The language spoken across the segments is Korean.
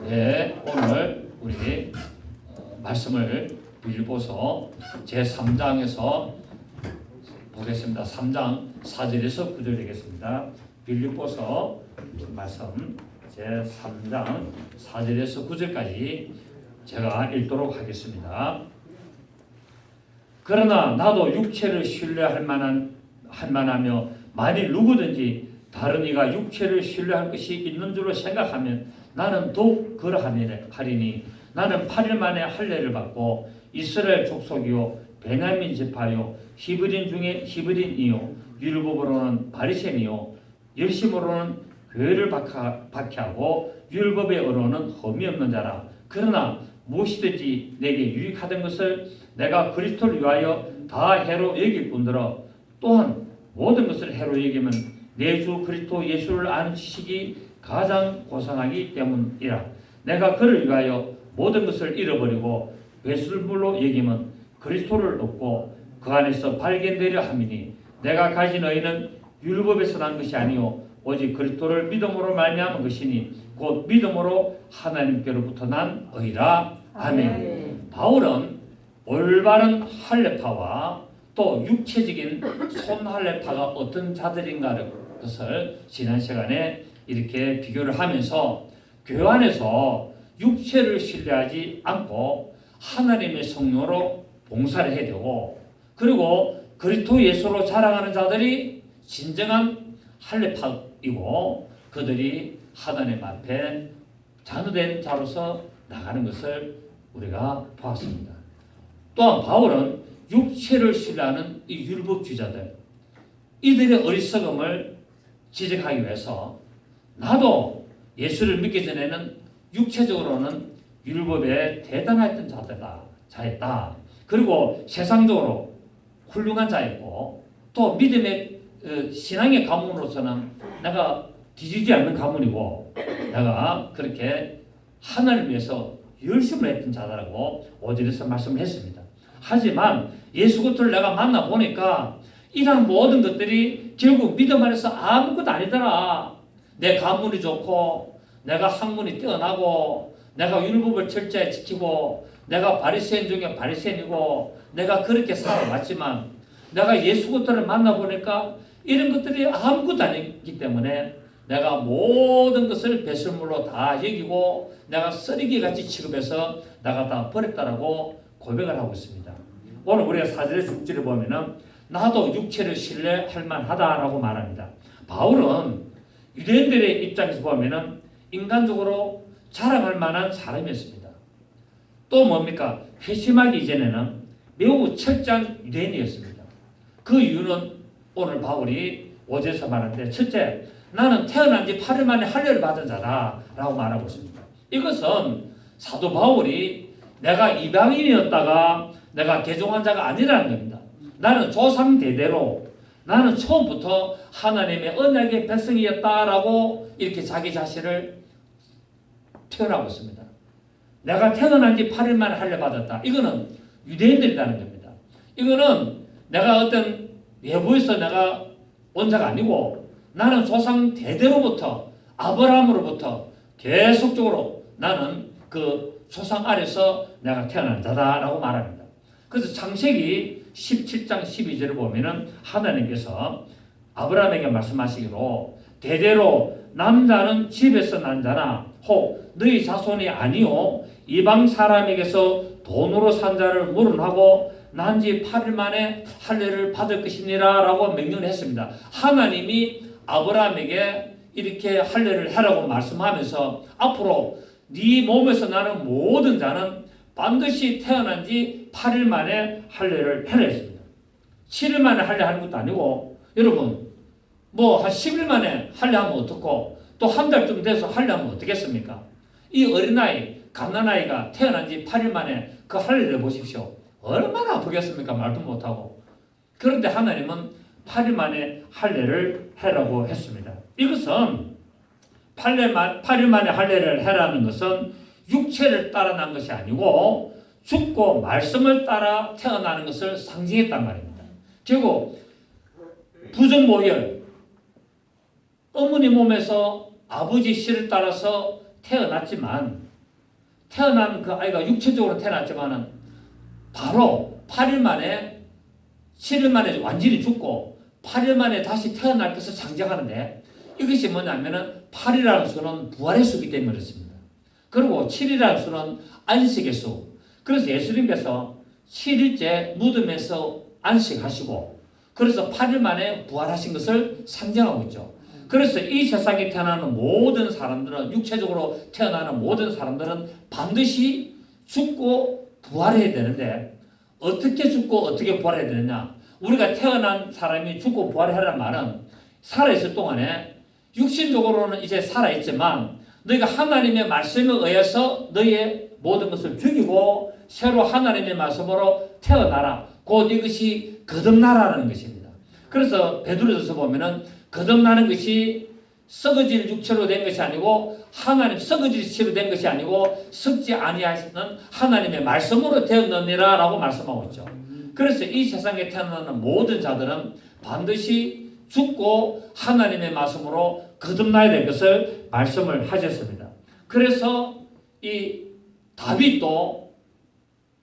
네, 오늘 우리 말씀을 빌립보서 제3장에서 보겠습니다. 3장 4절에서 9절 되겠습니다. 빌립보서 말씀 제3장 4절에서 9절까지 제가 읽도록 하겠습니다. 그러나 나도 육체를 신뢰할 만하며 만일 누구든지 다른 이가 육체를 신뢰할 것이 있는 줄로 생각하면 나는 더욱 그러하리니 나는 8일 만에 할례를 받고 이스라엘 족속이요 베냐민 지파요 히브리인 중에 히브리인이요 율법으로는 바리새인이요 열심으로는 교회를 박해하고 율법의 언어는 흠이 없는 자라. 그러나 무엇이든지 내게 유익하던 것을 내가 그리스도를 위하여 다 해로 여길 뿐더러 또한 모든 것을 해로 여기면 내 주 그리스도 예수를 아는 지식이 가장 고상하기 때문이라. 내가 그를 위하여 모든 것을 잃어버리고 배설물로 여기면 그리스도를 얻고 그 안에서 발견되려 함이니 내가 가진 의는 율법에서 난 것이 아니요 오직 그리스도를 믿음으로 말미암은 것이니 곧 믿음으로 하나님께로부터 난 의라. 아멘. 바울은 올바른 할례파와 또 육체적인 손할례파가 어떤 자들인가를 것을 지난 시간에 이렇게 비교를 하면서 교회 안에서 육체를 신뢰하지 않고 하나님의 성령으로 봉사를 해야 되고, 그리고 그리스도 예수로 자랑하는 자들이 진정한 할례파이고 그들이 하나님 앞에 자녀된 자로서 나가는 것을 우리가 보았습니다. 또한 바울은 육체를 신뢰하는 이 율법주의자들, 이들의 어리석음을 지적하기 위해서 나도 예수를 믿기 전에는 육체적으로는 율법에 대단했던 자였다. 그리고 세상적으로 훌륭한 자였고 또 믿음의 신앙의 가문으로서는 내가 뒤지지 않는 가문이고 내가 그렇게 하나님을 위해서 열심을 했던 자다라고 5절에서 말씀을 했습니다. 하지만 예수 그리스도를 내가 만나보니까 이런 모든 것들이 결국 믿음 안에서 아무것도 아니더라. 내 가문이 좋고 내가 학문이 뛰어나고 내가 율법을 철저히 지키고 내가 바리새인 중에 바리새인이고 내가 그렇게 살아왔지만 내가 예수 그리스도를 만나보니까 이런 것들이 아무것도 아니기 때문에 내가 모든 것을 배설물로 다 여기고 내가 쓰레기같이 취급해서 내가 다 버렸다라고 고백을 하고 있습니다. 오늘 우리가 4절의 6절을 보면은 나도 육체를 신뢰할 만하다라고 말합니다. 바울은 유대인들의 입장에서 보면은 인간적으로 자랑할 만한 사람이었습니다. 또 뭡니까? 회심하기 이전에는 매우 철저한 유대인이었습니다. 그 이유는 오늘 바울이 5절에서 말하는데, 첫째, 나는 태어난 지 8일 만에 할례를 받은 자다라고 말하고 있습니다. 이것은 사도 바울이 내가 이방인이었다가 내가 개종한 자가 아니라는 겁니다. 나는 조상 대대로 나는 처음부터 하나님의 언약의 백성이었다라고 이렇게 자기 자신을 표현하고 있습니다. 내가 태어난 지 8일 만에 할례 받았다. 이거는 유대인들이라는 겁니다. 이거는 내가 어떤 외부에서 내가 온 자가 아니고 나는 조상 대대로부터 아브라함으로부터 계속적으로 나는 그 조상 아래서 내가 태어난 자다라고 말합니다. 그래서 창세기 17장 12절을 보면은 하나님께서 아브라함에게 말씀하시기로 대대로 남자는 집에서 난 자나 혹 너희 자손이 아니요 이방 사람에게서 돈으로 산 자를 물은하고 난 지 8일 만에 할례를 받을 것이니라 라고 명령을 했습니다. 하나님이 아브라함에게 이렇게 할례를 하라고 말씀하면서 앞으로 네 몸에서 나는 모든 자는 반드시 태어난 지 8일 만에 할례를 해라 했습니다. 7일 만에 할례하는 것도 아니고, 여러분 뭐 한 10일 만에 할례하면 어떻고 또 한 달쯤 돼서 할례하면 어떻겠습니까? 이 어린아이 갓난아이가 태어난 지 8일 만에 그 할례를 해보십시오. 얼마나 아프겠습니까? 말도 못하고. 그런데 하나님은 8일 만에 할례를 해라고 했습니다. 이것은 8일 만에 할례를 해라는 것은 육체를 따라 난 것이 아니고 죽고 말씀을 따라 태어나는 것을 상징했단 말입니다. 결국 부정모혈, 어머니 몸에서 아버지 씨를 따라서 태어났지만 태어난 그 아이가 육체적으로 태어났지만은 바로 8일 만에 7일 만에 완전히 죽고 8일 만에 다시 태어날 것을 상징하는데 이것이 뭐냐면은 8이라는 수는 부활의 수이기 때문에 그렇습니다. 그리고 7이라는 수는 안식의 수. 그래서 예수님께서 7일째 무덤에서 안식하시고 그래서 8일 만에 부활하신 것을 상징하고 있죠. 그래서 이 세상에 태어나는 모든 사람들은 육체적으로 태어나는 모든 사람들은 반드시 죽고 부활해야 되는데 어떻게 죽고 어떻게 부활해야 되느냐? 우리가 태어난 사람이 죽고 부활하라는 말은 살아있을 동안에 육신적으로는 이제 살아있지만 너희가 하나님의 말씀에 의해서 너희의 모든 것을 죽이고 새로 하나님의 말씀으로 태어나라. 곧 이것이 거듭나라는 것입니다. 그래서 베드로전서 보면은 거듭나는 것이 썩어질 육체로 된 것이 아니고 하나님 썩어질 육체로 된 것이 아니고 썩지 아니하시는 하나님의 말씀으로 되었느니라 라고 말씀하고 있죠. 그래서 이 세상에 태어나는 모든 자들은 반드시 죽고 하나님의 말씀으로 거듭나야 될 것을 말씀을 하셨습니다. 그래서 이 다윗도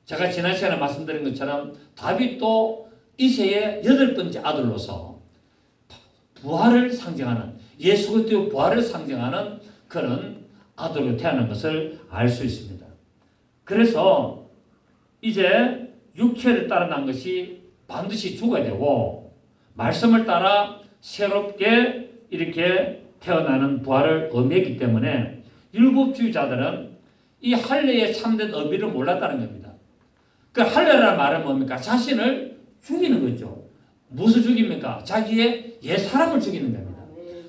제가 지난 시간에 말씀드린 것처럼 다윗도 이새의 8번째 아들로서 부활을 상징하는 예수 그리스도의 부활을 상징하는 그런 아들로 태어난 것을 알 수 있습니다. 그래서 이제 육체를 따라 난 것이 반드시 죽어야 되고 말씀을 따라 새롭게 이렇게 태어나는 부활을 의미했기 때문에 율법주의자들은 이 할례의 참된 의미를 몰랐다는 겁니다. 그 할례라는 말은 뭡니까? 자신을 죽이는 거죠. 무엇을 죽입니까? 자기의 옛사람을 죽이는 겁니다.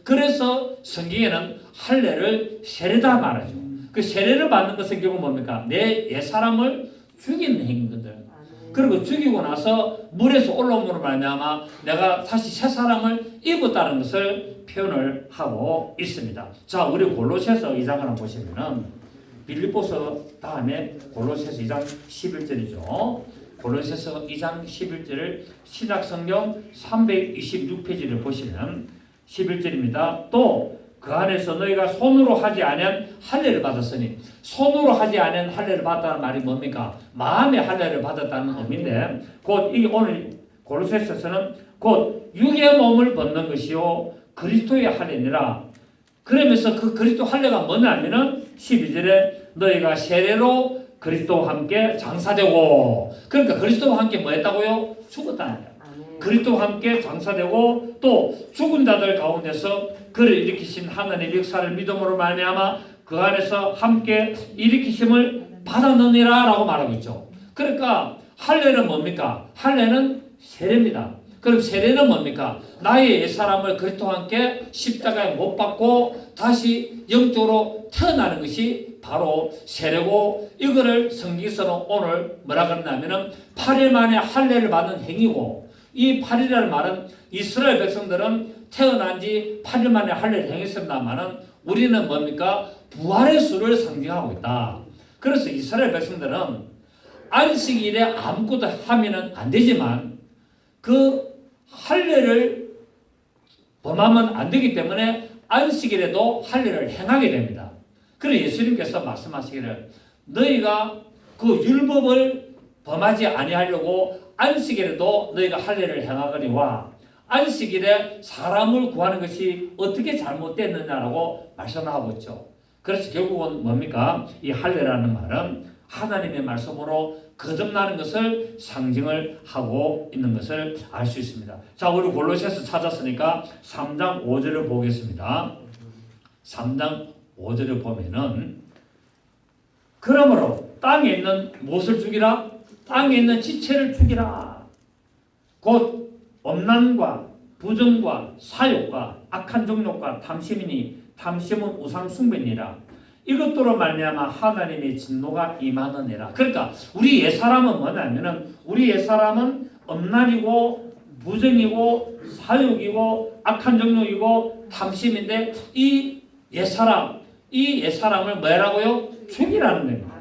그래서 성경에는 할례를 세례다 말하죠. 그 세례를 받는 것은 결국 뭡니까? 내 옛사람을 죽이는 행위거든. 그리고 죽이고 나서 물에서 올라옴으로 말미암아 내가 다시 새 사람을 입었다는 것을 표현을 하고 있습니다. 자, 우리 골로새서 2장을 한번 보시면은 빌립보서 다음에 골로새서 2장 11절이죠. 골로새서 2장 11절을 신약성경 326페이지를 보시면 11절입니다. 또 그 안에서 너희가 손으로 하지 아니한 할례를 받았으니 손으로 하지 아니한 할례를 받았다는 말이 뭡니까? 마음의 할례를 받았다는 의미인데 곧 이 오늘 골로새서는 곧 육의 몸을 벗는 것이요 그리스도의 할례니라. 그러면서 그 그리스도 할례가 뭐냐면은 12절에 너희가 세례로 그리스도와 함께 장사되고 그러니까 그리스도와 함께 뭐 했다고요? 죽었다는 거예요. 그리스도와 함께 장사되고 또 죽은 자들 가운데서 그를 일으키신 하나님의 역사를 믿음으로 말미암아 그 안에서 함께 일으키심을 받았느니라 라고 말하고 있죠. 그러니까 할례는 뭡니까? 할례는 세례입니다. 그럼 세례는 뭡니까? 나의 옛사람을 그리스도와 함께 십자가에 못 박고 다시 영적으로 태어나는 것이 바로 세례고 이거를 성경에서는 오늘 뭐라 그러냐면은 8일 만에 할례를 받는 행위고 이 8일이라는 말은 이스라엘 백성들은 태어난 지 8일 만에 할례를 행했습니다만은 우리는 뭡니까? 부활의 수를 상징하고 있다. 그래서 이스라엘 백성들은 안식일에 아무것도 하면은 안 되지만 그 할례를 범하면 안 되기 때문에 안식일에도 할례를 행하게 됩니다. 그래서 예수님께서 말씀하시기를 너희가 그 율법을 범하지 아니하려고 안식일에도 너희가 할례를 행하거니와 안식일에 사람을 구하는 것이 어떻게 잘못됐느냐라고 말씀하고 있죠. 그래서 결국은 뭡니까? 이 할례라는 말은 하나님의 말씀으로 거듭나는 것을 상징을 하고 있는 것을 알 수 있습니다. 자, 우리 골로새서 찾았으니까 3장 5절을 보겠습니다. 3장 5절을 보면은 그러므로 땅에 있는 무엇을 죽이라? 땅에 있는 지체를 죽이라. 곧 엄난과 부정과 사욕과 악한 정욕과 탐심이니 탐심은 우상 숭배니라. 이것들로 말미암아 하나님의 진노가 임하느니라. 그러니까 우리 옛사람은 뭐냐면은 우리 옛사람은 엄난이고 부정이고 사욕이고 악한 정욕이고 탐심인데 이 옛사람을 뭐라고요? 죽이라는 겁니다.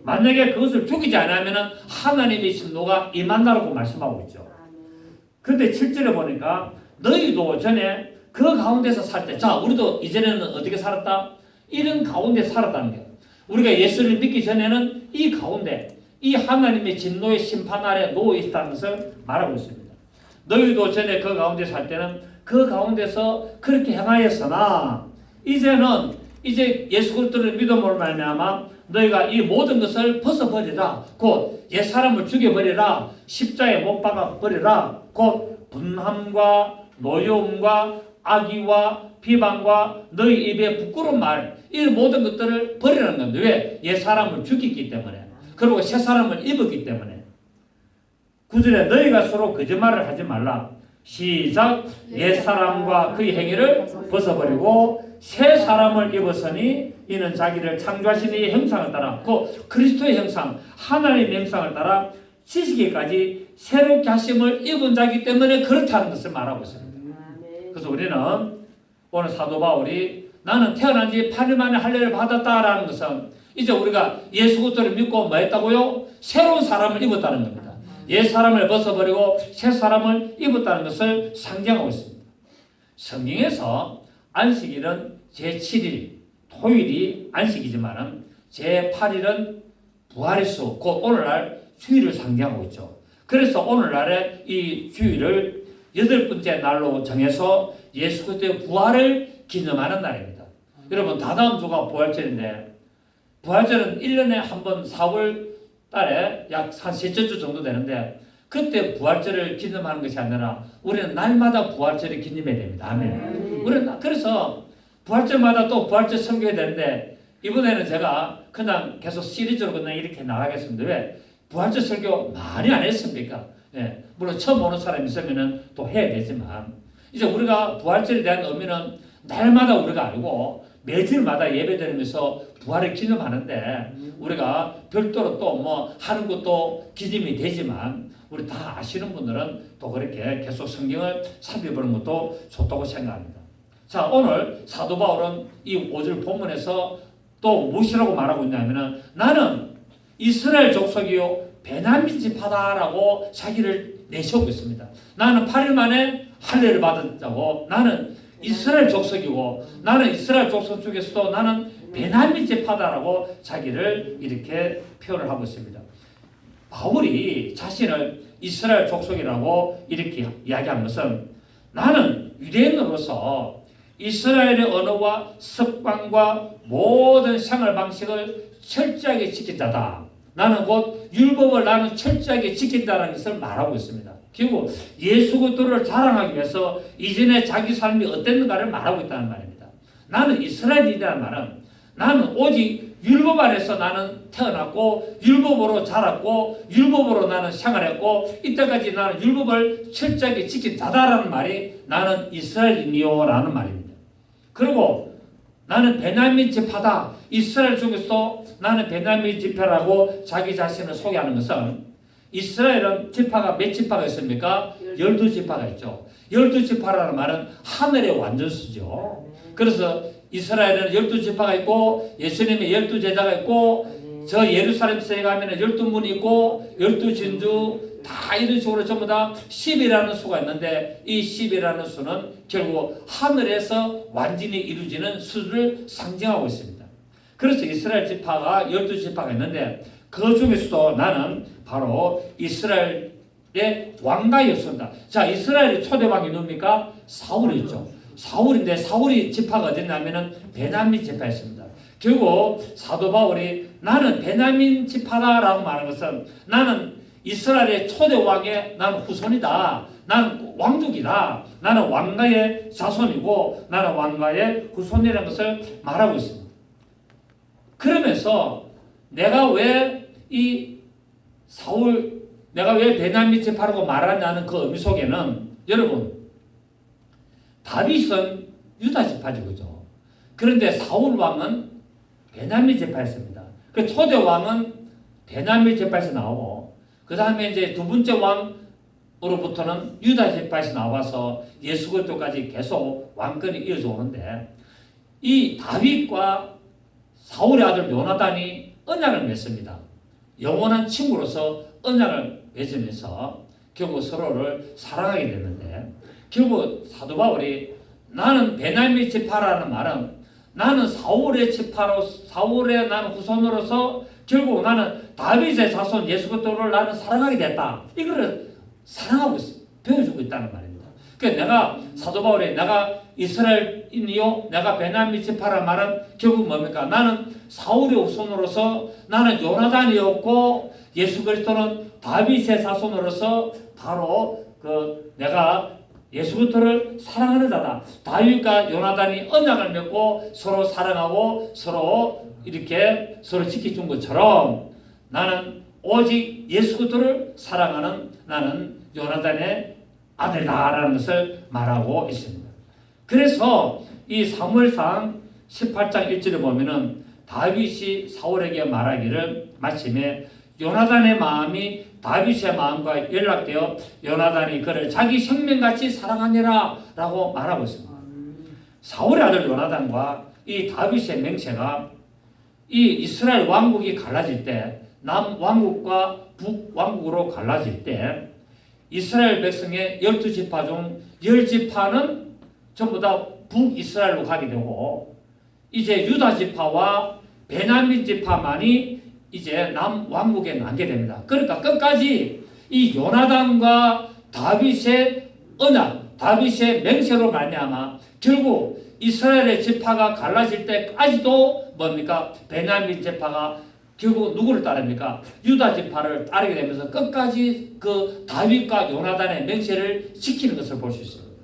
만약에 그것을 죽이지 않으면 하나님의 진노가 임한다고 말씀하고 있죠. 그런데 7절에 보니까 너희도 전에 그 가운데서 살 때, 자, 우리도 이전에는 어떻게 살았다? 이런 가운데 살았다는 거예요. 우리가 예수를 믿기 전에는 이 가운데 이 하나님의 진노의 심판 아래 놓여 있다는 것을 말하고 있습니다. 너희도 전에 그 가운데 살 때는 그 가운데서 그렇게 행하였으나 이제 예수 그리스도를 믿음으로 말미암아 너희가 이 모든 것을 벗어버리라. 곧 옛사람을 죽여버리라. 십자가에 못 박아버리라. 곧 분함과 노여움과 악의와 비방과 너희 입에 부끄러운 말, 이 모든 것들을 버리라는 겁니다. 왜? 옛사람을 죽이기 때문에. 그리고 새사람을 입었기 때문에. 9절에 너희가 서로 거짓말을 하지 말라. 시작. 옛사람과 그의 행위를 벗어버리고 새 사람을 입었으니 이는 자기를 창조하신 이의 형상을 따라 그 그리스도의 형상, 하나님의 형상을 따라 지식에까지 새롭게 하심을 입은 자이기 때문에 그렇다는 것을 말하고 있습니다. 그래서 우리는 오늘 사도 바울이 나는 태어난 지 8일 만에 할례를 받았다라는 것은 이제 우리가 예수 그리스도를 믿고 뭐 했다고요? 새로운 사람을 입었다는 겁니다. 옛 사람을 벗어버리고 새 사람을 입었다는 것을 상징하고 있습니다. 성경에서 안식일은 제7일, 토요일이 안식이지만 제8일은 부활의 수, 곧 오늘날 주일을 상징하고 있죠. 그래서 오늘날에 이 주일을 8번째 날로 정해서 예수 그리스도의 부활을 기념하는 날입니다. 여러분 다다음 주가 부활절인데 부활절은 1년에 한 번 4월 달에 약 한 셋째 주 정도 되는데 그때 부활절을 기념하는 것이 아니라 우리는 날마다 부활절을 기념해야 됩니다. 아멘. 우리는 그래서 부활절마다 또 부활절 설교해야 되는데 이번에는 제가 그냥 계속 시리즈로 그냥 이렇게 나가겠습니다. 왜? 부활절 설교 많이 안 했습니까? 예. 물론 처음 오는 사람이 있으면 또 해야 되지만 이제 우리가 부활절에 대한 의미는 날마다 우리가 알고 매주마다 예배드리면서 부활을 기념하는데 우리가 별도로 또 뭐 하는 것도 기념이 되지만 우리 다 아시는 분들은 또 그렇게 계속 성경을 살펴보는 것도 좋다고 생각합니다. 자, 오늘 사도 바울은 이 5절 본문에서 또 무엇이라고 말하고 있냐면 나는 이스라엘 족속이요 베냐민 지파다라고 자기를 내세우고 있습니다. 나는 8일 만에 할례를 받았다고 나는 이스라엘 족속이고 나는 이스라엘 족속 중에서도 나는 베냐민 지파다라고 자기를 이렇게 표현을 하고 있습니다. 바울이 자신을 이스라엘 족속이라고 이렇게 이야기한 것은 나는 유대인으로서 이스라엘의 언어와 습관과 모든 생활 방식을 철저하게 지킨 자다. 나는 곧 율법을 나는 철저하게 지킨다는 것을 말하고 있습니다. 결국 예수 그리스도를 자랑하기 위해서 이전에 자기 삶이 어땠는가를 말하고 있다는 말입니다. 나는 이스라엘이라는 말은 나는 오직 율법 안에서 나는 태어났고 율법으로 자랐고 율법으로 나는 생활했고 이때까지 나는 율법을 철저하게 지킨 자다라는 말이 나는 이스라엘이요라는 말입니다. 그리고 나는 베냐민 지파다. 이스라엘 중에서도 나는 베냐민 지파라고 자기 자신을 소개하는 것은 이스라엘은 지파가 몇 지파가 있습니까? 12지파가 있죠. 12지파라는 말은 하늘의 완전수죠. 그래서 이스라엘은 12지파가 있고 예수님의 12제자가 있고 저 예루살렘에 가면 12문이 있고 12진주 다 이런 식으로 전부 다 10이라는 수가 있는데 이 10이라는 수는 결국 하늘에서 완전히 이루어지는 수를 상징하고 있습니다. 그래서 이스라엘 지파가 12지파가 있는데 그 중에서도 나는 바로 이스라엘의 왕가였습니다. 자, 이스라엘의 초대왕이 누굽니까? 사울이었죠. 사울인데 사울이 지파가 어딨냐면은 베냐민 지파였습니다. 결국 사도 바울이 나는 베냐민 지파다라고 말하는 것은 나는 이스라엘의 초대왕의 나는 후손이다. 나는 왕족이다. 나는 왕가의 자손이고 나는 왕가의 후손이라는 것을 말하고 있습니다. 그러면서 내가 왜 베냐민 지파라고 말하냐는 그 의미 속에는 여러분 다윗은 유다 지파죠, 그죠? 그런데 사울 왕은 베냐민 지파였습니다. 그 초대 왕은 베냐민 지파에서 나오고 그 다음에 이제 두 번째 왕으로부터는 유다 지파에서 나와서 예수 그리스도까지 계속 왕권이 이어져 오는데 이 다윗과 사울의 아들 요나단이 언약을 맺습니다. 영원한 친구로서 언약을 맺으면서 결국 서로를 사랑하게 됐는데 결국 사도 바울이 나는 베냐민 지파라는 말은 나는 사울의 지파로 사울의 나는 후손으로서 결국 나는 다윗의 자손 예수 그리스도를 나는 사랑하게 됐다. 이거를 사랑하고 배워주고 있다는 말입니다. 그러니까 내가 사도 바울이 내가 이스라엘인이요 내가 베냐민 지파라 말은 결국 뭡니까? 나는 사울의 후손으로서 나는 요나단이었고 예수 그리스도는 다윗의 자손으로서 바로 내가 예수 그리스도를 사랑하는 자다. 다윗과 요나단이 언약을 맺고 서로 사랑하고 서로 이렇게 서로 지켜준 것처럼 나는 오직 예수 그리스도를 사랑하는 나는 요나단의 아들이다라는 것을 말하고 있습니다. 그래서 이 사무엘상 18장 1절에 보면은 다윗이 사울에게 말하기를 마침에 요나단의 마음이 다윗의 마음과 연락되어 요나단이 그를 자기 생명같이 사랑하니라 라고 말하고 있습니다. 사울의 아들 요나단과 이 다윗의 맹세가 이 이스라엘 왕국이 갈라질 때 남왕국과 북왕국으로 갈라질 때 이스라엘 백성의 12지파 중 10지파는 전부 다 북이스라엘로 가게 되고 이제 유다지파와 베냐민지파만이 이제 남왕국에 남게 됩니다. 그러니까 끝까지 이 요나단과 다윗의 언약, 다윗의 맹세로 말미암아 결국 이스라엘의 지파가 갈라질 때까지도 뭡니까? 베냐민 지파가 결국 누구를 따릅니까? 유다 지파를 따르게 되면서 끝까지 그 다윗과 요나단의 맹세를 지키는 것을 볼 수 있습니다.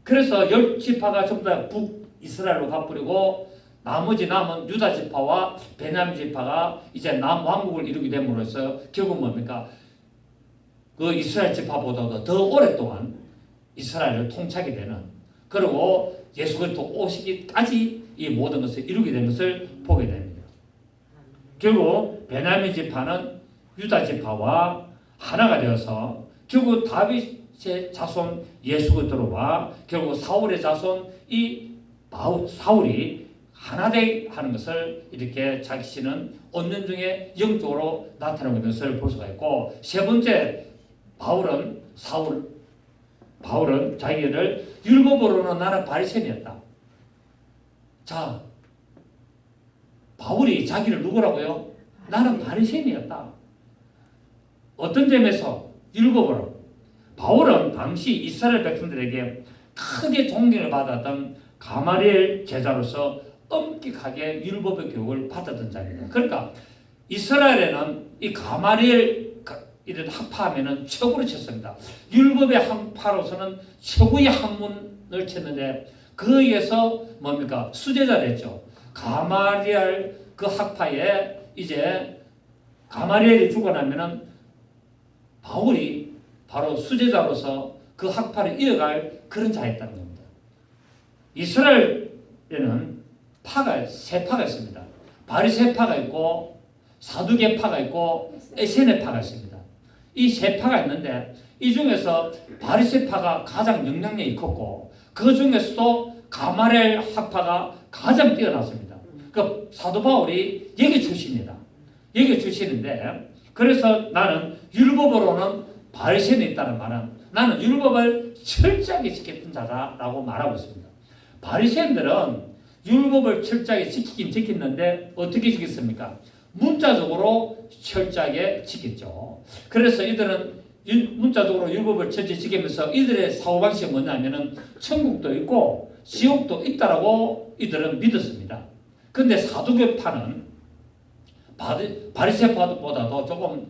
그래서 10지파가 전부 다 북이스라엘로 가버리고 나머지 남은 유다 지파와 베냐민 지파가 이제 남왕국을 이루게 됨으로써 결국 뭡니까? 그 이스라엘 지파보다도 더 오랫동안 이스라엘을 통치하게 되는 그리고 예수 그리스도 오시기까지 이 모든 것을 이루게 된 것을 보게 됩니다. 결국 베냐민 지파는 유다 지파와 하나가 되어서 결국 다윗의 자손 예수 그리스도와 결국 사울의 자손 이 사울이 하나 되게 하는 것을 이렇게 자신은 언년 중에 영적으로 나타나고 있는 것을 볼 수가 있고 세 번째 바울은 자기를 율법으로는 나는 바리새인이었다. 자, 바울이 자기를 누구라고요? 나는 바리새인이었다. 어떤 점에서 율법으로? 바울은 당시 이스라엘 백성들에게 크게 존경을 받았던 가마리엘 제자로서 엄격하게 율법의 교육을 받았던 자입니다. 그러니까 이스라엘에는 이 가마리엘 이런 학파하면은 최고로 쳤습니다. 율법의 학파로서는 최고의 학문을 쳤는데 거기에서 뭡니까? 수제자를 했죠. 가마리엘 그 학파에 이제 가마리엘이 죽고 나면은 바울이 바로 수제자로서 그 학파를 이어갈 그런 자였다는 겁니다. 이스라엘에는 세 파가 있습니다. 바리새파가 있고 사두개파가 있고 에세네파가 있습니다. 이 세 파가 있는데 이 중에서 바리새파가 가장 영향력이 컸고 그 중에서도 가마리엘 학파가 가장 뛰어났습니다. 그 사도 바울이 여기 출신이다. 여기 출신인데 그래서 나는 율법으로는 바리새인이 있다는 말은 나는 율법을 철저하게 지켰던 자다라고 말하고 있습니다. 바리새인들은 율법을 철저하게 지키긴 지켰는데 어떻게 지켰습니까? 문자적으로 철저하게 지켰죠. 그래서 이들은 문자적으로 율법을 철저히 지키면서 이들의 사고방식이 뭐냐면은 천국도 있고 지옥도 있다라고 이들은 믿었습니다. 근데 사두개파는 바리새파보다도 조금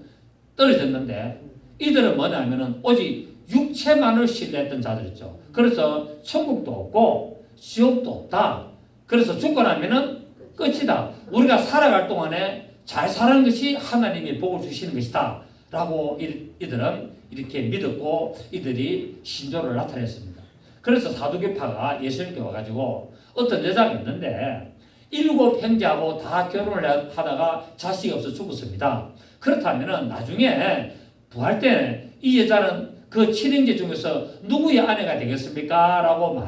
떨어졌는데 이들은 뭐냐면은 오직 육체만을 신뢰했던 자들이죠. 그래서 천국도 없고 지옥도 없다. 그래서 죽고 나면은 끝이다. 우리가 살아갈 동안에 잘 사는 것이 하나님이 복을 주시는 것이다. 라고 이들은 이렇게 믿었고 이들이 신조를 나타냈습니다. 그래서 사두개파가 예수님께 와가지고 어떤 여자가 있는데 7 형제하고 다 결혼을 하다가 자식이 없어 죽었습니다. 그렇다면은 나중에 부활 때 이 여자는 그 7형제 중에서 누구의 아내가 되겠습니까? 라고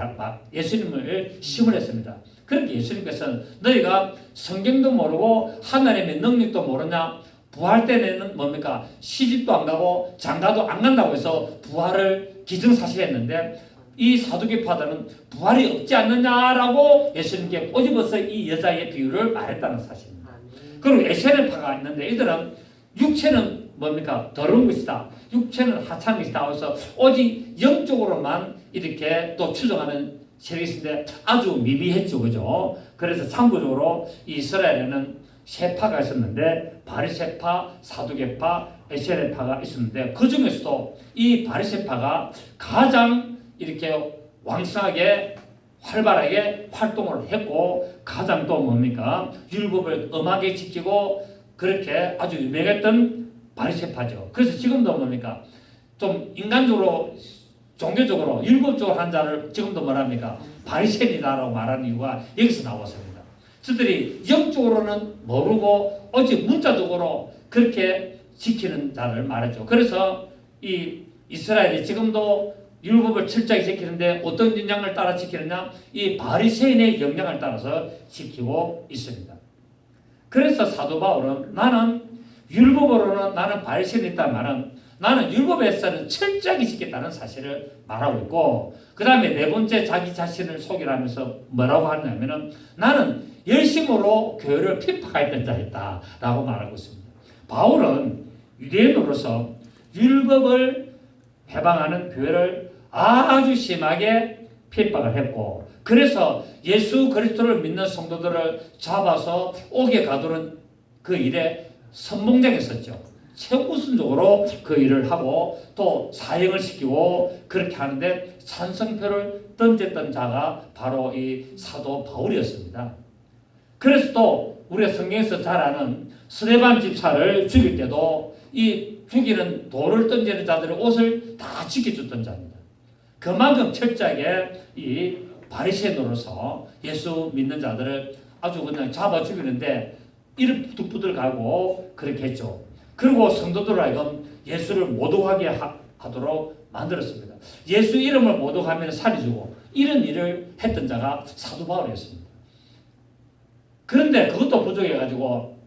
예수님을 시험했습니다. 그렇게 예수님께서는 너희가 성경도 모르고 하나님의 능력도 모르냐? 부활 때는 뭡니까? 시집도 안 가고 장가도 안 간다고 해서 부활을 기정사실했는데 이 사두개파들은 부활이 없지 않느냐라고 예수님께 꼬집어서 이 여자의 비유를 말했다는 사실입니다. 그리고 에세네파가 있는데 이들은 육체는 뭡니까? 더러운 것이다. 육체는 하찮은 것이다. 그래서 오직 영적으로만 이렇게 또 추정하는 세력인데 아주 미비했죠. 그죠? 그래서 참고적으로 이스라엘에는 세 파가 있었는데 바리새파, 사두개파, 에세네파가 있었는데 그 중에서도 이 바리새파가 가장 이렇게 왕성하게 활발하게 활동을 했고 가장 또 뭡니까? 율법을 엄하게 지키고 그렇게 아주 유명했던 바리새파죠. 그래서 지금도 뭡니까? 좀 인간적으로 종교적으로 율법적으로 한 자를 지금도 뭐랍니까? 바리새인이다라고 말하는 이유가 여기서 나왔습니다. 저들이 영적으로는 모르고 오직 문자적으로 그렇게 지키는 자를 말하죠. 그래서 이 이스라엘이 지금도 율법을 철저히 지키는데 어떤 영향을 따라 지키느냐? 이 바리새인의 영향을 따라서 지키고 있습니다. 그래서 사도 바울은 나는 율법으로는 나는 바리새인이 있다는 말은 나는 율법에서는 철저하게 지켰다는 사실을 말하고 있고 그 다음에 네 번째 자기 자신을 소개하면서 뭐라고 하냐면은 나는 열심으로 교회를 핍박했던 자였다 라고 말하고 있습니다. 바울은 유대인으로서 율법을 해방하는 교회를 아주 심하게 핍박을 했고 그래서 예수 그리스도를 믿는 성도들을 잡아서 옥에 가두는 그 일에 선봉장했었죠. 최우선적으로 그 일을 하고 또 사형을 시키고 그렇게 하는데 찬성표를 던졌던 자가 바로 이 사도 바울이었습니다. 그래서 또 우리가 성경에서 잘 아는 스데반 집사를 죽일 때도 이 죽이는 돌을 던지는 자들의 옷을 다 지켜줬던 자입니다. 그만큼 철저하게 이 바리새인으로서 예수 믿는 자들을 아주 그냥 잡아 죽이는데 이를 부들부들 가고 그렇게 했죠. 그리고 성도들을 하여금 예수를 모독하게 하도록 만들었습니다. 예수 이름을 모독하면 살이 주고 이런 일을 했던 자가 사도 바울이었습니다. 그런데 그것도 부족해가지고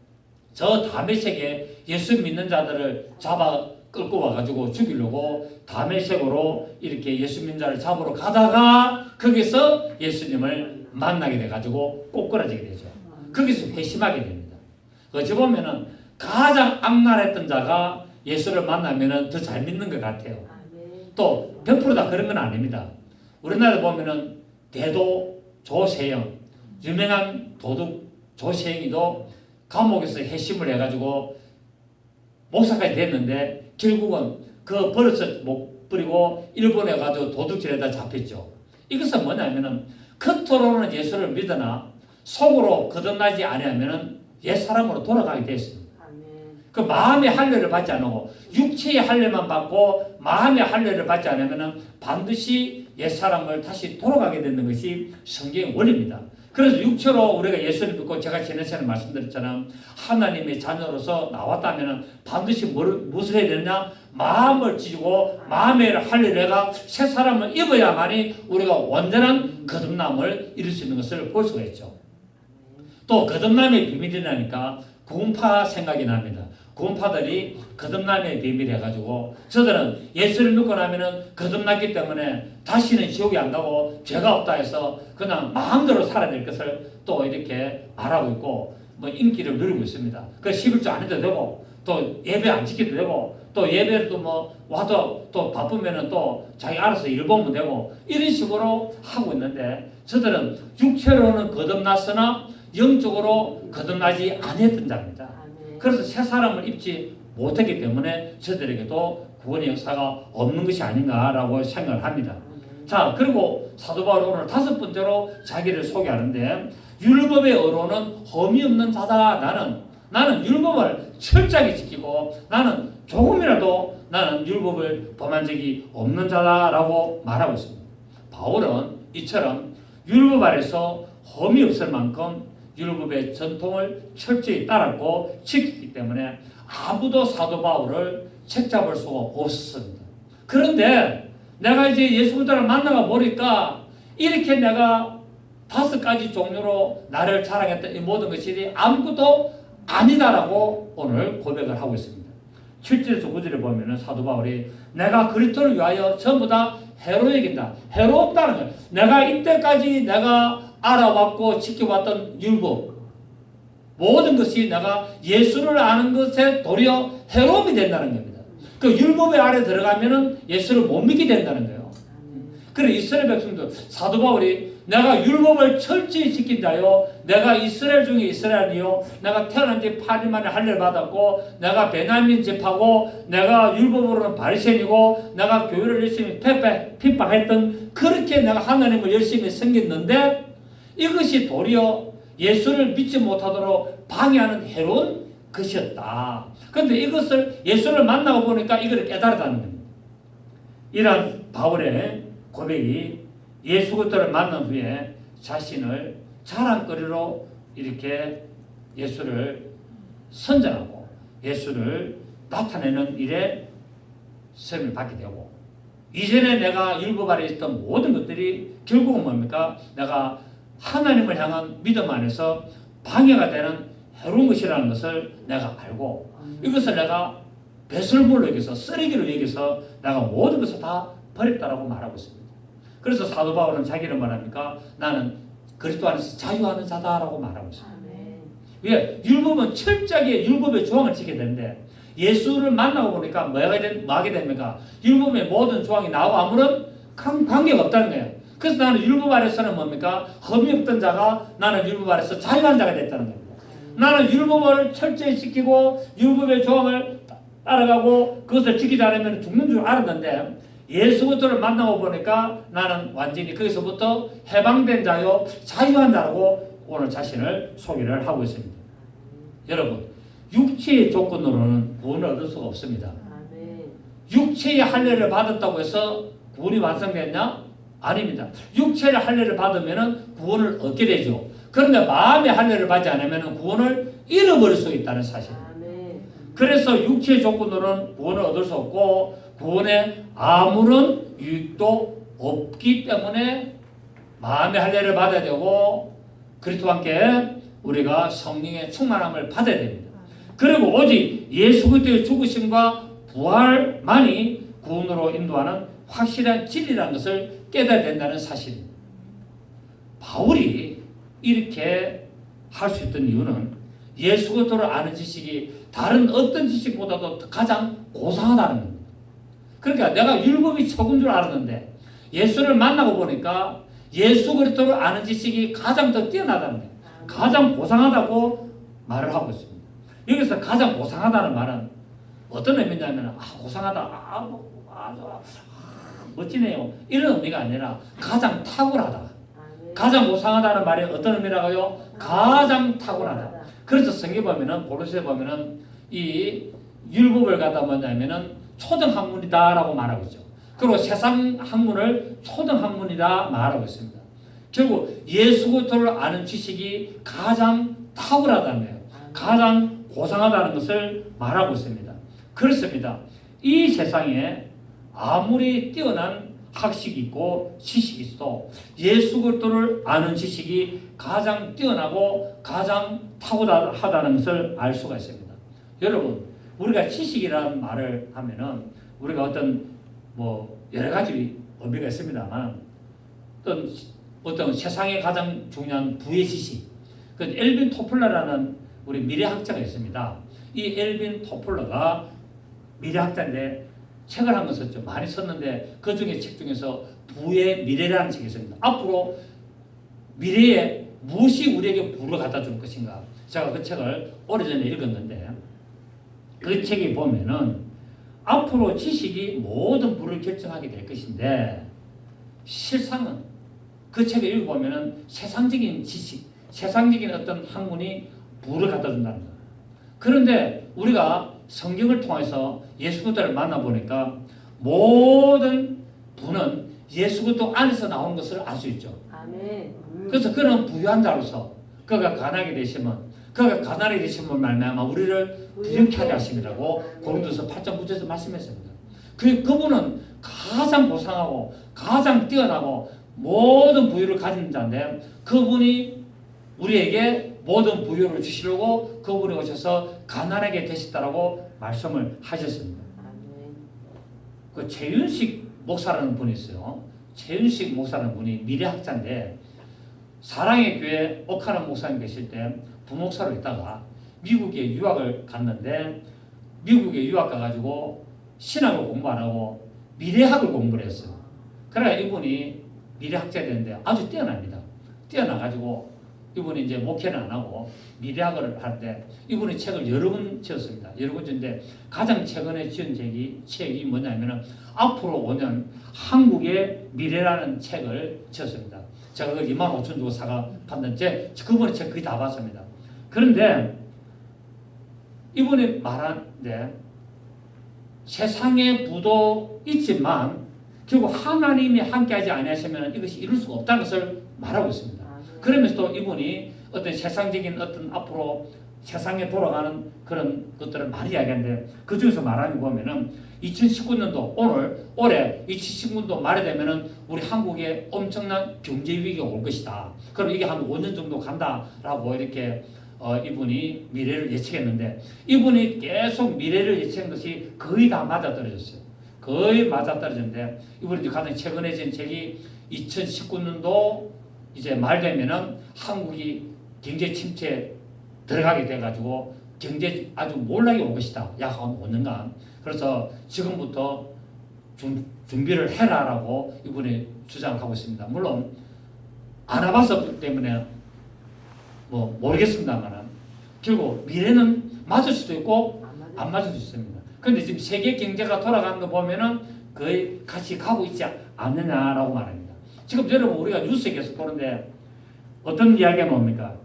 저 다메섹에 예수 믿는 자들을 잡아 끌고 와가지고 죽이려고 다메섹으로 이렇게 예수 믿는 자를 잡으러 가다가 거기서 예수님을 만나게 돼가지고 꼬꾸라지게 되죠. 거기서 회심하게 됩니다. 어찌 보면은 가장 악랄했던 자가 예수를 만나면은 더 잘 믿는 것 같아요. 또 100%다 그런 건 아닙니다. 우리나라 보면은 대도 조세영 유명한 도둑 조세영이도 감옥에서 회심을 해가지고 목사까지 됐는데 결국은 그 버릇을 못 버리고 일본에 가서 도둑질에다 잡혔죠. 이것은 뭐냐면은 겉으로는 예수를 믿으나 속으로 거듭나지 아니하면은 옛 사람으로 돌아가게 됐습니다. 그 마음의 할례를 받지 않고 육체의 할례만 받고 마음의 할례를 받지 않으면은 반드시 옛 사람을 다시 돌아가게 되는 것이 성경의 원리입니다. 그래서 육체로 우리가 예수를 믿고 제가 지난 시간에 말씀드렸잖아요. 하나님의 자녀로서 나왔다면 반드시 무엇을 해야 되느냐? 마음을 지고 마음의 할례를 해가 새 사람을 입어야만이 우리가 완전한 거듭남을 이룰 수 있는 것을 볼 수가 있죠. 또 거듭남의 비밀이라니까 구원파 생각이 납니다. 구원파들이 거듭남의 비밀 해가지고 저들은 예수를 믿고 나면은 거듭났기 때문에 다시는 지옥에 안 가고 죄가 없다 해서 그냥 마음대로 살아야 될 것을 또 이렇게 말하고 있고 뭐 인기를 누리고 있습니다. 그 11조 안 해도 되고 또 예배 안 지켜도 되고 또 예배를 또 뭐 와도 또 바쁘면은 또 자기 알아서 일 보면 되고 이런 식으로 하고 있는데 저들은 육체로는 거듭났으나 영적으로 거듭나지 아니했던 자입니다. 그래서 새 사람을 입지 못했기 때문에 저들에게도 구원의 역사가 없는 것이 아닌가라고 생각을 합니다. 자, 그리고 사도 바울은 오늘 다섯 번째로 자기를 소개하는데 율법의 의로는 흠이 없는 자다. 나는 율법을 철저하게 지키고 나는 조금이라도 나는 율법을 범한 적이 없는 자다라고 말하고 있습니다. 바울은 이처럼 율법 아래서 흠이 없을 만큼 율법의 전통을 철저히 따랐고 지키기 때문에 아무도 사도 바울을 책잡을 수가 없었습니다. 그런데 내가 이제 예수 그리스도를 만나가 보니까 이렇게 내가 5가지 종류로 나를 자랑했던 이 모든 것이 아무것도 아니다라고 오늘 고백을 하고 있습니다. 7절에서 9절에 보면은 사도 바울이 내가 그리스도를 위하여 전부 다 해로워진다. 해롭다는 거예요. 내가 이때까지 내가 알아왔고 지켜왔던 율법 모든 것이 내가 예수를 아는 것에 도리어 해로움이 된다는 겁니다. 그 율법의 아래 들어가면은 예수를 못 믿게 된다는 거예요. 그래 이스라엘 백성도 사도 바울이 내가 율법을 철저히 지킨 자요 내가 이스라엘 중에 이스라엘이요 내가 태어난 지 8일 만에 할례를 받았고 내가 베냐민 집하고 내가 율법으로는 바리새인이고 내가 교회를 열심히 핍박했던 그렇게 내가 하나님을 열심히 섬겼는데 이것이 도리어 예수를 믿지 못하도록 방해하는 해로운 것이었다. 그런데 이것을 예수를 만나고 보니까 이걸 깨달았다는 겁니다. 이런 바울의 고백이 예수 그리스도를 만난 후에 자신을 자랑거리로 이렇게 예수를 선전하고 예수를 나타내는 일에 쓰임을 받게 되고 이전에 내가 율법 아래 있던 모든 것들이 결국은 뭡니까? 내가 하나님을 향한 믿음 안에서 방해가 되는 해로운 것이라는 것을 내가 알고 이것을 내가 배설물로 여기서 쓰레기로 여기서 내가 모든 것을 다 버렸다라고 말하고 있습니다. 그래서 사도 바울은 자기를 말합니까? 나는 그리스도 안에서 자유하는 자다라고 말하고 있습니다. 왜? 율법은 철저하게 율법의 조항을 지켜야 되는데 예수를 만나고 보니까 뭐 하게 됩니까? 율법의 모든 조항이 나와 아무런 관계가 없다는 거예요. 그래서 나는 율법 아래서는 뭡니까? 흠이 없던 자가 나는 율법 아래서 자유한 자가 됐다는 겁니다. 나는 율법을 철저히 지키고 율법의 조항을 따라가고 그것을 지키지 않으면 죽는 줄 알았는데 예수 그리스도를 만나고 보니까 나는 완전히 거기서부터 해방된 자요 자유한 자라고 오늘 자신을 소개를 하고 있습니다. 여러분 육체의 조건으로는 구원을 얻을 수가 없습니다. 육체의 할례를 받았다고 해서 구원이 완성됐냐? 아닙니다. 육체의 할례를 받으면 구원을 얻게 되죠. 그런데 마음의 할례를 받지 않으면 구원을 잃어버릴 수 있다는 사실. 그래서 육체의 조건으로는 구원을 얻을 수 없고 구원에 아무런 유익도 없기 때문에 마음의 할례를 받아야 되고 그리스도와 함께 우리가 성령의 충만함을 받아야 됩니다. 그리고 오직 예수 그리스도의 죽으심과 부활만이 구원으로 인도하는 확실한 진리라는 것을 깨달아야 된다는 사실입니다. 바울이 이렇게 할 수 있던 이유는 예수 그리스도를 아는 지식이 다른 어떤 지식보다도 가장 고상하다는 겁니다. 그러니까 내가 율법이 적은 줄 알았는데 예수를 만나고 보니까 예수 그리스도를 아는 지식이 가장 더 뛰어나다는 거예요. 가장 고상하다고 말을 하고 있습니다. 여기서 가장 고상하다는 말은 어떤 의미냐면 고상하다, 멋지네요 이런 의미가 아니라 가장 탁월하다. 가장 고상하다는 말이 어떤 의미라고요? 가장 탁월하다. 그래서 성경에 보면은 고린도서에 보면은 이 율법을 갖다 뭐냐면은 초등학문이다라고 말하고 있죠. 그리고 세상 학문을 초등학문이다 말하고 있습니다. 결국 예수 그리스도를 아는 지식이 가장 탁월하다는 거예요. 가장 고상하다는 것을 말하고 있습니다. 그렇습니다. 이 세상에 아무리 뛰어난 학식이 있고 지식이 있어도 예수 그리스도를 아는 지식이 가장 뛰어나고 가장 탁월하다는 것을 알 수가 있습니다. 여러분 우리가 지식이라는 말을 하면은 우리가 어떤 여러 가지 의미가 있습니다만 어떤 세상에 가장 중요한 부의 지식 그 엘빈 토플러라는 우리 미래학자가 있습니다. 이 엘빈 토플러가 미래학자인데 책을 한 권 썼죠. 많이 썼는데 그 중에 책 중에서 부의 미래라는 책이 있습니다. 앞으로 미래에 무엇이 우리에게 부를 갖다 줄 것인가. 제가 그 책을 오래전에 읽었는데 그 책에 보면은 앞으로 지식이 모든 부를 결정하게 될 것인데 실상은 그 책을 읽어보면은 세상적인 지식, 세상적인 어떤 학문이 부를 갖다 준다는 거예요. 그런데 우리가 성경을 통해서 예수 그리스도를 만나보니까 모든 부는 예수 그리스도 안에서 나오는 것을 알 수 있죠. 아멘. 그래서 그는 부유한 자로서 그가 가난하게 되시면 그가 가난하게 되시면 말미암아 우리를 부유케 하게 하심이라고 고린도서 8장 9절에서 말씀했습니다. 그분은 가장 고상하고 가장 뛰어나고 모든 부유를 가진 자인데 그분이 우리에게 모든 부유를 주시려고 그분이 오셔서 가난하게 되셨다라고 말씀을 하셨습니다. 그 최윤식 목사라는 분이 있어요. 최윤식 목사라는 분이 미래학자인데 사랑의 교회 옥하는 목사님 계실 때 부목사로 있다가 미국에 유학을 갔는데 미국에 유학 가가지고 신학을 공부 안 하고 미래학을 공부를 했어요. 그래야 이분이 미래학자 되는데 아주 뛰어납니다. 뛰어나가지고 이분이 이제 목회는 안 하고 미래학을 하는데 이분이 책을 여러 권 지었습니다. 여러 권 지었는데 가장 최근에 지은 책이 뭐냐면은 앞으로 5년 한국의 미래라는 책을 지었습니다. 제가 그걸 25,000원 주고 사가 봤는데 그분의 책 거의 다 봤습니다. 그런데 이분이 말하는데 세상에 부도 있지만 결국 하나님이 함께하지 아니하시면 이것이 이룰 수가 없다는 것을 말하고 있습니다. 그러면서도 이분이 어떤 세상적인 어떤 앞으로 세상에 돌아가는 그런 것들을 많이 이야기하는데 그 중에서 말하는 거 보면은 2019년도 올해 2019년도 말이 되면은 우리 한국에 엄청난 경제 위기가 올 것이다. 그럼 이게 한 5년 정도 간다라고 이렇게 이분이 미래를 예측했는데 이분이 계속 미래를 예측한 것이 거의 다 맞아떨어졌어요. 거의 맞아떨어졌는데 이분이 가장 최근에 진 책이 2019년도 이제 말 되면은 한국이 경제 침체 들어가게 돼가지고 경제 아주 몰락이 올 것이다. 약 한 5년간. 그래서 지금부터 준비를 해라라고 이분이 주장하고 있습니다. 물론 알아봤기 때문에 뭐 모르겠습니다만은 결국 미래는 맞을 수도 있고 안 맞을 수도 있습니다. 그런데 지금 세계 경제가 돌아가는 거 보면은 거의 같이 가고 있지 않느냐라고 말합니다. 지금 여러분 우리가 뉴스에 계속 보는데 어떤 이야기가 뭡니까?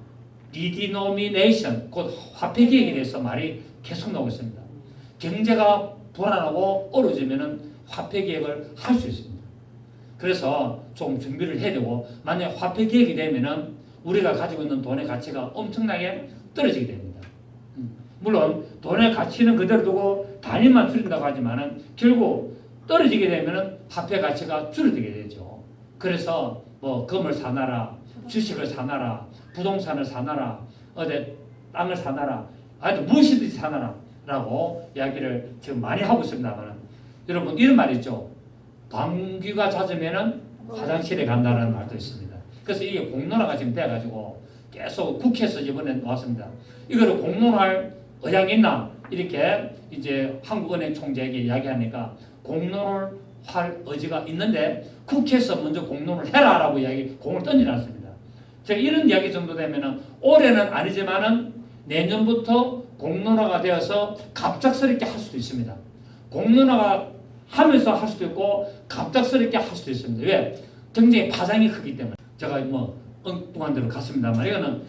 디디노미네이션, 곧 화폐 계획에 대해서 말이 계속 나오고 있습니다. 경제가 불안하고 어려워지면은 화폐 계획을 할 수 있습니다. 그래서 좀 준비를 해야 되고 만약 화폐 계획이 되면은 우리가 가지고 있는 돈의 가치가 엄청나게 떨어지게 됩니다. 물론 돈의 가치는 그대로 두고 단위만 줄인다고 하지만은 결국 떨어지게 되면은 화폐 가치가 줄어들게 되죠. 그래서 뭐 금을 사놔라, 주식을 사놔라, 부동산을 사놔라, 어디 땅을 사놔라, 하여튼 무엇이든지 사놔라 라고 이야기를 지금 많이 하고 있습니다만 여러분 이런 말 있죠. 방귀가 잦으면은 화장실에 간다는 말도 있습니다. 그래서 이게 공론화가 지금 돼가지고 계속 국회에서 이번에 나왔습니다. 이거를 공론화할 의향이 있나 이렇게 이제 한국은행 총재에게 이야기하니까 공론을 할 의지가 있는데 국회에서 먼저 공론을 해라라고 공을 던지놨습니다. 제가 이런 이야기 정도 되면은 올해는 아니지만은 내년부터 공론화가 되어서 갑작스럽게 할 수도 있습니다. 공론화가 하면서 할 수도 있고 갑작스럽게 할 수도 있습니다. 왜? 경쟁의 파장이 크기 때문에. 제가 뭐 엉뚱한 데로 갔습니다만 이거는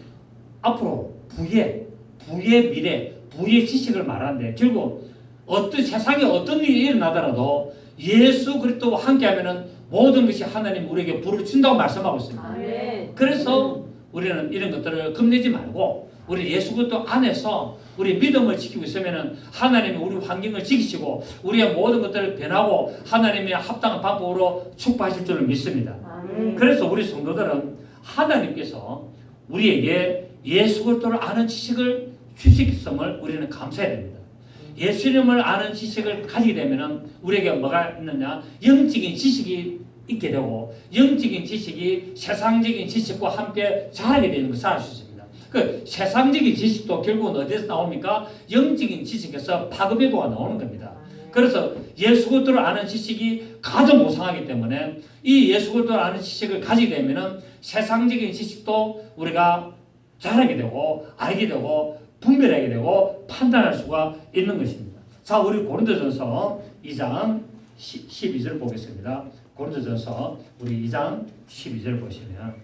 앞으로 부의 미래, 부의 지식을 말하는데 결국 세상에 어떤 일이 일어나더라도 예수 그리스도와 함께하면은 모든 것이 하나님 우리에게 부를 준다고 말씀하고 있습니다. 아멘. 그래서 우리는 이런 것들을 겁내지 말고 우리 예수 그리스도 안에서 우리 믿음을 지키고 있으면은 하나님이 우리 환경을 지키시고 우리의 모든 것들을 변하고 하나님의 합당한 방법으로 축복하실 줄을 믿습니다. 아멘. 그래서 우리 성도들은 하나님께서 우리에게 예수 그리스도를 아는 지식을 주셨음을 우리는 감사해야 됩니다. 예수님을 아는 지식을 가지게 되면 우리에게 뭐가 있느냐? 영적인 지식이 있게 되고 영적인 지식이 세상적인 지식과 함께 자라게 되는 것을 알 수 있습니다. 그 세상적인 지식도 결국은 어디서 나옵니까? 영적인 지식에서 파급해도가 나오는 겁니다. 그래서 예수 그리스도를 아는 지식이 가장 우상하기 때문에 이 예수 그리스도를 아는 지식을 가지게 되면 세상적인 지식도 우리가 자라게 되고 알게 되고 분별하게 되고 판단할 수가 있는 것입니다. 자, 우리 고린도전서 2장 12절 보겠습니다. 고린도전서 우리 2장 12절 보시면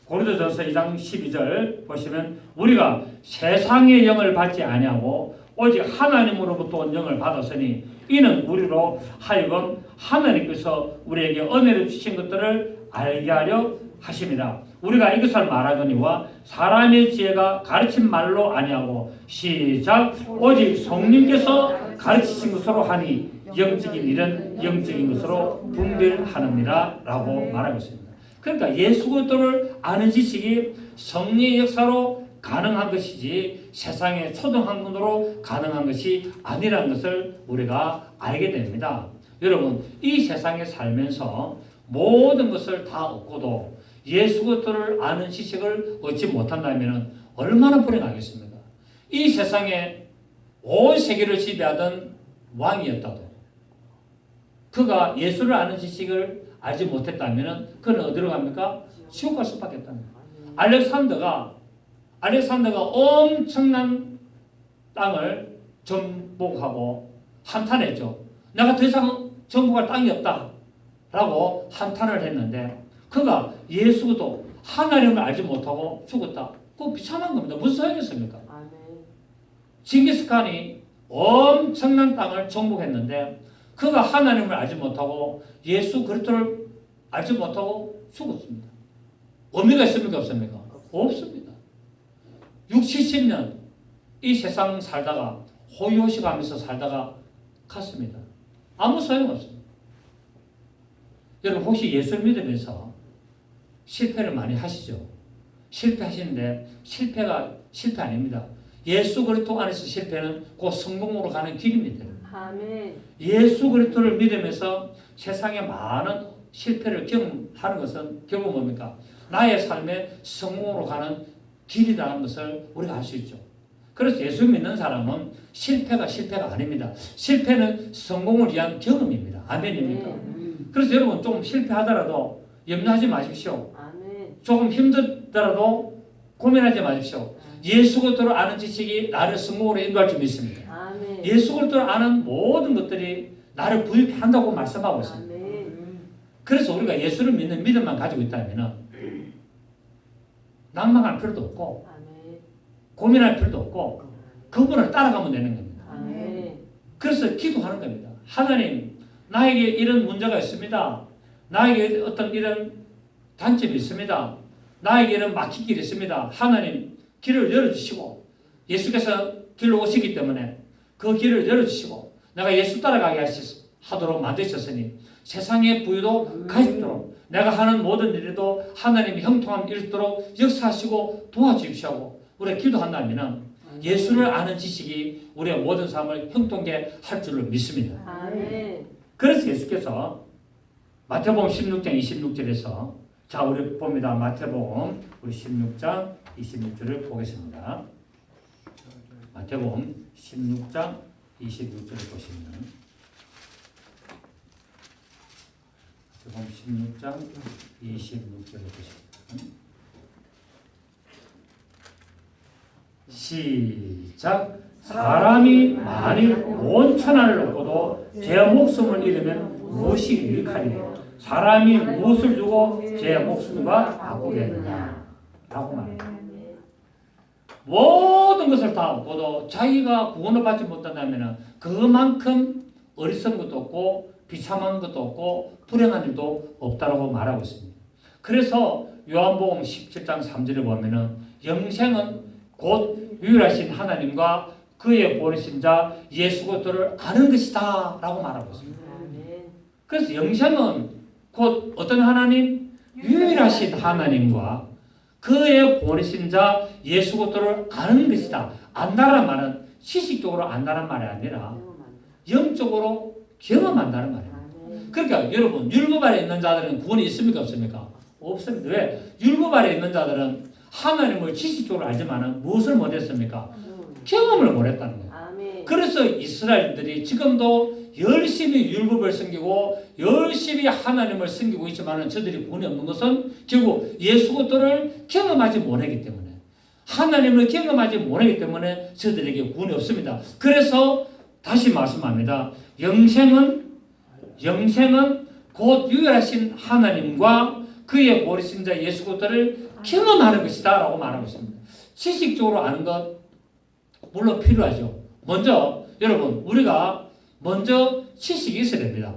고린도전서 2장 12절 보시면 우리가 세상의 영을 받지 아니하고 오직 하나님으로부터 온 영을 받았으니 이는 우리로 하여금 하나님께서 우리에게 은혜를 주신 것들을 알게 하려 하십니다. 우리가 이것을 말하거니와 사람의 지혜가 가르친 말로 아니하고 시작 오직 성령께서 가르치신 것으로 하니 영적인 일은 영적인 것으로 분별하느니라 라고 말하고 있습니다. 그러니까 예수 그리스도를 아는 지식이 성령의 역사로 가능한 것이지 세상의 초등학문으로 가능한 것이 아니라는 것을 우리가 알게 됩니다. 여러분, 이 세상에 살면서 모든 것을 다 얻고도 예수 그리스도를 아는 지식을 얻지 못한다면 얼마나 불행하겠습니까? 이 세상에 온 세계를 지배하던 왕이었다도 그가 예수를 아는 지식을 알지 못했다면 그는 어디로 갑니까? 지옥 갈 수밖에 없답니다. 알렉산더가 엄청난 땅을 정복하고 한탄했죠. 내가 더 이상 정복할 땅이 없다 라고 한탄을 했는데 그가 예수도 하나님을 알지 못하고 죽었다. 그거 비참한 겁니다. 무슨 소용이겠습니까? 징기스칸이 엄청난 땅을 정복했는데 그가 하나님을 알지 못하고 예수 그리스도를 알지 못하고 죽었습니다. 의미가 있습니까? 없습니까? 없습니다. 60, 70년 이 세상 살다가 호의호식하면서 살다가 갔습니다. 아무 소용없습니다. 여러분 혹시 예수를 믿으면서 실패를 많이 하시죠? 실패하시는데 실패가 실패 아닙니다. 예수 그리스도 안에서 실패는 곧 성공으로 가는 길입니다. 아멘. 예수 그리스도를 믿으면서 세상에 많은 실패를 경험하는 것은 결국 뭡니까? 나의 삶의 성공으로 가는 길이라는 것을 우리가 알 수 있죠. 그래서 예수 믿는 사람은 실패가 아닙니다. 실패는 성공을 위한 경험입니다. 아멘입니까? 그래서 여러분 좀 실패하더라도 염려하지 마십시오. 아멘. 조금 힘들더라도 고민하지 마십시오. 예수 그리스도를 아는 지식이 나를 성공으로 인도할 줄 믿습니다. 아멘. 예수 그리스도를 아는 모든 것들이 나를 부유한다고 말씀하고 있습니다. 아멘. 그래서 우리가 예수를 믿는 믿음만 가지고 있다면 낭망할 필요도 없고 아멘. 고민할 필요도 없고 그분을 따라가면 되는 겁니다. 아멘. 그래서 기도하는 겁니다. 하나님, 나에게 이런 문제가 있습니다. 나에게 어떤 이런 단점이 있습니다. 나에게 이런 막힌 길이 있습니다. 하나님, 길을 열어주시고 예수께서 길로 오시기 때문에 그 길을 열어주시고 내가 예수 따라가게 하도록 만드셨으니 세상의 부유도 가지도록 내가 하는 모든 일에도 하나님이 형통함 이루도록 역사하시고 도와주십시오. 우리가 기도한다면 예수를 아는 지식이 우리의 모든 삶을 형통케 할 줄을 믿습니다. 아멘. 그래서 예수께서 마태복음 16장 26절에서 자 우리 봅니다. 마태복음 우리 16장 26절을 보겠습니다. 마태복음 16장 26절을 보시면 마태복음 16장 26절을 보시면 시작. 사람이 만일 온 천하를 얻고도 제 목숨을 잃으면 무엇이 유익하리요? 사람이 무엇을 주고 제 목숨과 바꾸겠느냐? 라고 말합니다. 모든 것을 다 얻고도 자기가 구원을 받지 못한다면 그만큼 어리석은 것도 없고 비참한 것도 없고 불행한 일도 없다고 말하고 있습니다. 그래서 요한복음 17장 3절에 보면은 영생은 곧 유일하신 하나님과 그의 보내신 자 예수 그리스도를 아는 것이다 라고 말하고 있습니다. 그래서 영생은 곧 어떤 하나님? 유일하신 하나님과 그의 보내신 자 예수 그리스도를 아는 것이다. 안다는 말은 지식적으로 안다는 말이 아니라 영적으로 경험한다는 말이에요. 그러니까 여러분 율법 아래 있는 자들은 구원이 있습니까? 없습니까? 없습니다. 왜? 율법 아래 있는 자들은 하나님을 지식적으로 알지만 무엇을 못했습니까? 경험을 못했다는 거예요. 아멘. 그래서 이스라엘들이 지금도 열심히 율법을 섬기고 열심히 하나님을 섬기고 있지만 저들이 구원이 없는 것은 결국 예수 그리스도를 경험하지 못하기 때문에 하나님을 경험하지 못하기 때문에 저들에게 구원이 없습니다. 그래서 다시 말씀합니다. 영생은 곧 유일하신 하나님과 그의 보내신 자 예수 그리스도를 경험하는 것이다 라고 말하고 있습니다. 지식적으로 아는 것 물론 필요하죠. 먼저 여러분 우리가 먼저 지식이 있어야 됩니다.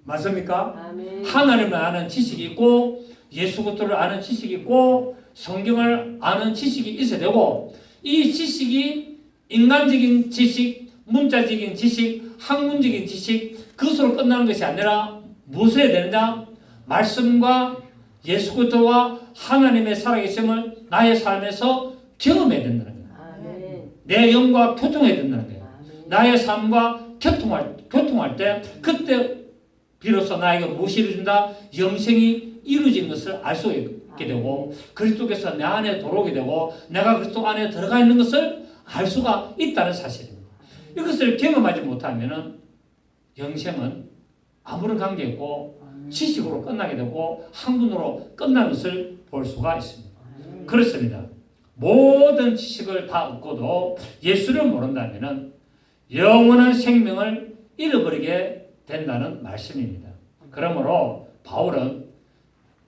맞습니까? 아멘. 하나님을 아는 지식이 있고 예수 그리스도를 아는 지식이 있고 성경을 아는 지식이 있어야 되고 이 지식이 인간적인 지식, 문자적인 지식, 학문적인 지식 그것으로 끝나는 것이 아니라 무엇을 해야 되느냐? 말씀과 예수 그리스도와 하나님의 살아계심을 나의 삶에서 경험해야 된다는 거예요. 내 영과 교통해야 된다는 거예요. 나의 삶과 교통할 때 그때 비로소 나에게 무엇이 이루어진다? 영생이 이루어진 것을 알 수 있게 되고 그리스도께서 내 안에 들어오게 되고 내가 그리스도 안에 들어가 있는 것을 알 수가 있다는 사실입니다. 이것을 경험하지 못하면 영생은 아무런 관계없고 지식으로 끝나게 되고 학문으로 끝나는 것을 볼 수가 있습니다. 그렇습니다. 모든 지식을 다 얻고도 예수를 모른다면 영원한 생명을 잃어버리게 된다는 말씀입니다. 그러므로 바울은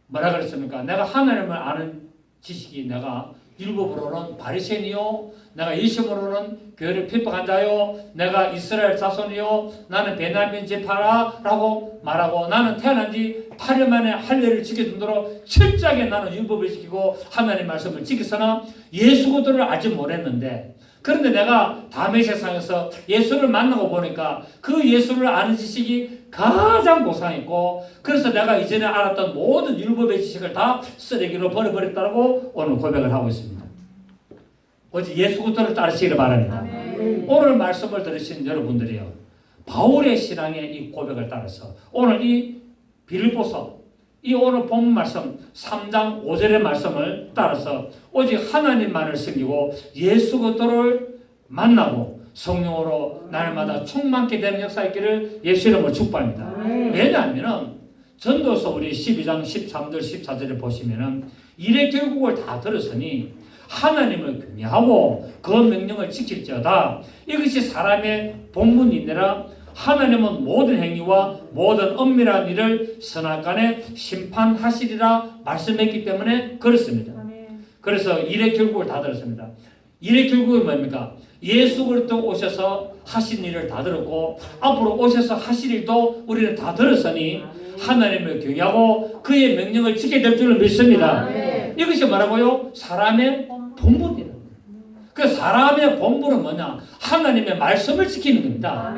뭐라 그랬습니까? 내가 하나님을 아는 지식이 내가 율법으로는 바리새인이요, 내가 일심으로는 교회를 핍박한 자요, 내가 이스라엘 자손이요, 나는 베냐민 지파라 라고 말하고 나는 태어난 지 8일 만에 할례를 지킬 정도로 철저하게 나는 율법을 지키고 하나님의 말씀을 지켰으나 예수 그리스도를 알지 못했는데, 그런데 내가 다음의 세상에서 예수를 만나고 보니까 그 예수를 아는 지식이 가장 고상했고, 그래서 내가 이전에 알았던 모든 율법의 지식을 다 쓰레기로 버려버렸다고 오늘 고백을 하고 있습니다. 오직 예수 그리스도를 따르시기를 바랍니다. 오늘 말씀을 들으신 여러분들이요, 바울의 신앙의 이 고백을 따라서 오늘 이 빌립보서 이 오늘 본 말씀 3장 5절의 말씀을 따라서 오직 하나님만을 섬기고 예수 그리스도를 만나고 성령으로 날마다 충만케 되는 역사 있기를 예수 이름으로 축복합니다. 왜냐하면 전도서 우리 12장 13절 14절에 보시면은 이래 결국을 다 들었으니 하나님을 경외하고 그 명령을 지킬지어다. 이것이 사람의 본분이니라. 하나님은 모든 행위와 모든 엄밀한 일을 선악간에 심판하시리라 말씀했기 때문에 그렇습니다. 그래서 일의 결국을 다 들었습니다. 일의 결국은 뭡니까? 예수 그리스도 오셔서 하신 일을 다 들었고 앞으로 오셔서 하실 일도 우리는 다 들었으니 하나님을 경외하고 그의 명령을 지켜야 될 줄을 믿습니다. 이것이 뭐라고요? 사람의 본분이에요. 그 사람의 본분은 뭐냐? 하나님의 말씀을 지키는 겁니다.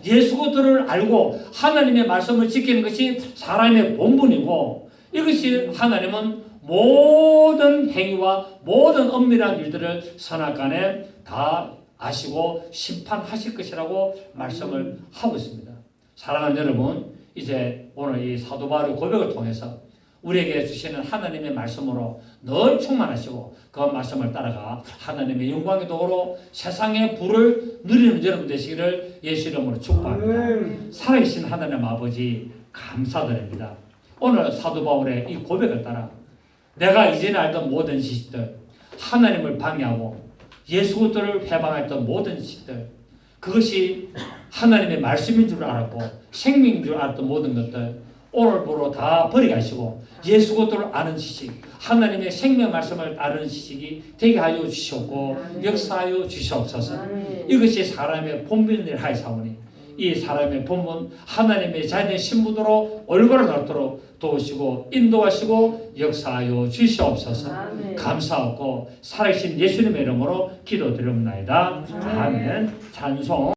예수 그리스도를 알고 하나님의 말씀을 지키는 것이 사람의 본분이고, 이것이 하나님은 모든 행위와 모든 엄밀한 일들을 선악간에 다 아시고 심판하실 것이라고 말씀을 하고 있습니다. 사랑하는 여러분, 이제 오늘 이 사도 바울의 고백을 통해서 우리에게 주시는 하나님의 말씀으로 늘 충만하시고 그 말씀을 따라가 하나님의 영광의 도로 세상의 부를 누리는 여러분 되시기를 예수 이름으로 축복합니다. 살아계신 하나님 아버지 감사드립니다. 오늘 사도 바울의 이 고백을 따라 내가 이전에 알던 모든 지식들, 하나님을 방해하고 예수 그리스도를 해방했던 모든 지식들, 그것이 하나님의 말씀인 줄 알았고 생명인 줄 알았던 모든 것들 오늘부로 다 버리게 하시고 예수 그리스도를 아는 지식, 하나님의 생명 말씀을 아는 지식이 되게 하여 주시옵고 역사하여 주시옵소서. 이것이 사람의 본분을 하여사오니 이 사람의 본분 하나님의 자녀의 신분으로 얼굴을 갖도록 도우시고 인도하시고 역사하여 주시옵소서. 감사하고 살아계신 예수님의 이름으로 기도드립니다. 아멘. 찬송.